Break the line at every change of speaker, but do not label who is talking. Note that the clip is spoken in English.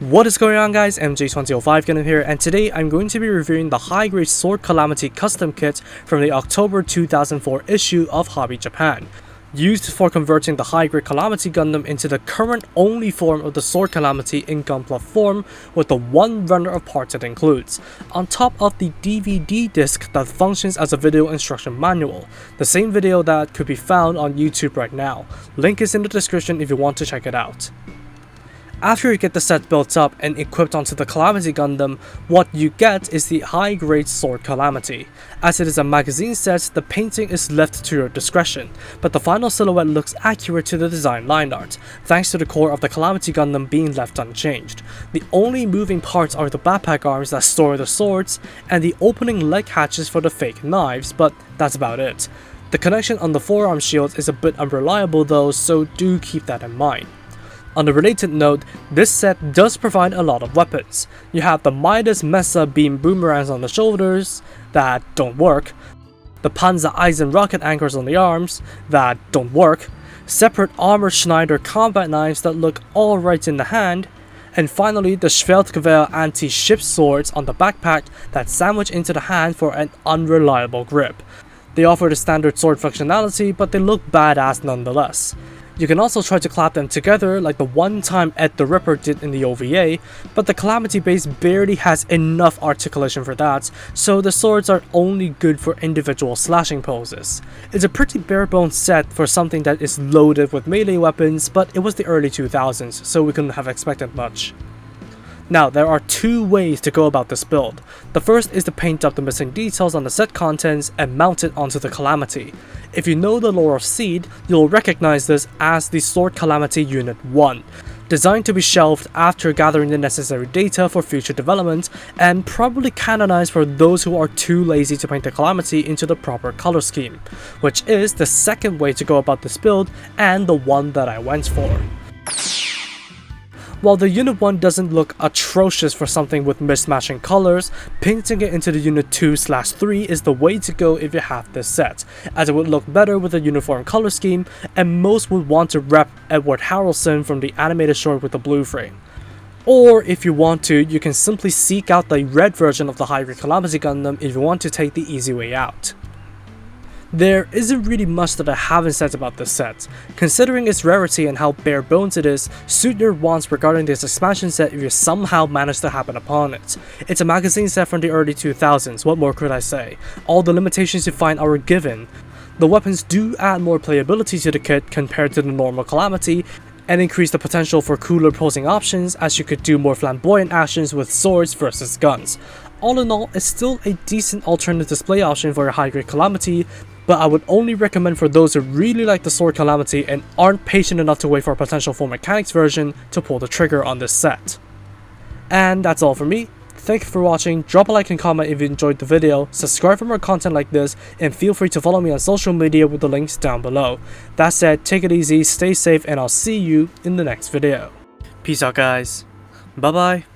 What is going on, guys? MJ2005 Gundam here, and today I'm going to be reviewing the high-grade Sword Calamity custom kit from the October 2004 issue of Hobby Japan, used for converting the high-grade Calamity Gundam into the current only form of the Sword Calamity in gunpla form, with the one runner of parts it includes, on top of the DVD disc that functions as a video instruction manual, the same video that could be found on YouTube right now. Link is in the description if you want to check it out. After you get the set built up and equipped onto the Calamity Gundam, what you get is the high-grade Sword Calamity. As it is a magazine set, the painting is left to your discretion, but the final silhouette looks accurate to the design line art, thanks to the core of the Calamity Gundam being left unchanged. The only moving parts are the backpack arms that store the swords, and the opening leg hatches for the fake knives, but that's about it. The connection on the forearm shields is a bit unreliable though, so do keep that in mind. On a related note, this set does provide a lot of weapons. You have the Midas Mesa beam boomerangs on the shoulders that don't work, the Panzer Eisen rocket anchors on the arms that don't work, separate Armor Schneider combat knives that look alright in the hand, and finally the Schwertgewehr anti-ship swords on the backpack that sandwich into the hand for an unreliable grip. They offer the standard sword functionality, but they look badass nonetheless. You can also try to clap them together like the one time Ed the Ripper did in the OVA, but the Calamity base barely has enough articulation for that, so the swords are only good for individual slashing poses. It's a pretty bare bones set for something that is loaded with melee weapons, but it was the early 2000s, so we couldn't have expected much. Now, there are two ways to go about this build. The first is to paint up the missing details on the set contents and mount it onto the Calamity. If you know the lore of Seed, you'll recognize this as the Sword Calamity Unit 1, designed to be shelved after gathering the necessary data for future development, and probably canonized for those who are too lazy to paint the Calamity into the proper color scheme, which is the second way to go about this build and the one that I went for. While the Unit 1 doesn't look atrocious for something with mismatching colors, painting it into the Unit 2/3 is the way to go if you have this set, as it would look better with a uniform color scheme, and most would want to rep Edward Harrelson from the animated short with the blue frame. Or if you want to, you can simply seek out the red version of the high-grade Calamity Gundam if you want to take the easy way out. There isn't really much that I haven't said about this set. Considering its rarity and how bare bones it is, suit your wants regarding this expansion set if you somehow manage to happen upon it. It's a magazine set from the early 2000s, what more could I say? All the limitations you find are a given. The weapons do add more playability to the kit compared to the normal Calamity, and increase the potential for cooler posing options, as you could do more flamboyant actions with swords versus guns. All in all, it's still a decent alternate display option for a high-grade Calamity, but I would only recommend for those who really like the Sword Calamity and aren't patient enough to wait for a potential full mechanics version to pull the trigger on this set. And that's all for me. Thank you for watching, drop a like and comment if you enjoyed the video, subscribe for more content like this, and feel free to follow me on social media with the links down below. That said, take it easy, stay safe, and I'll see you in the next video. Peace out, guys. Bye bye.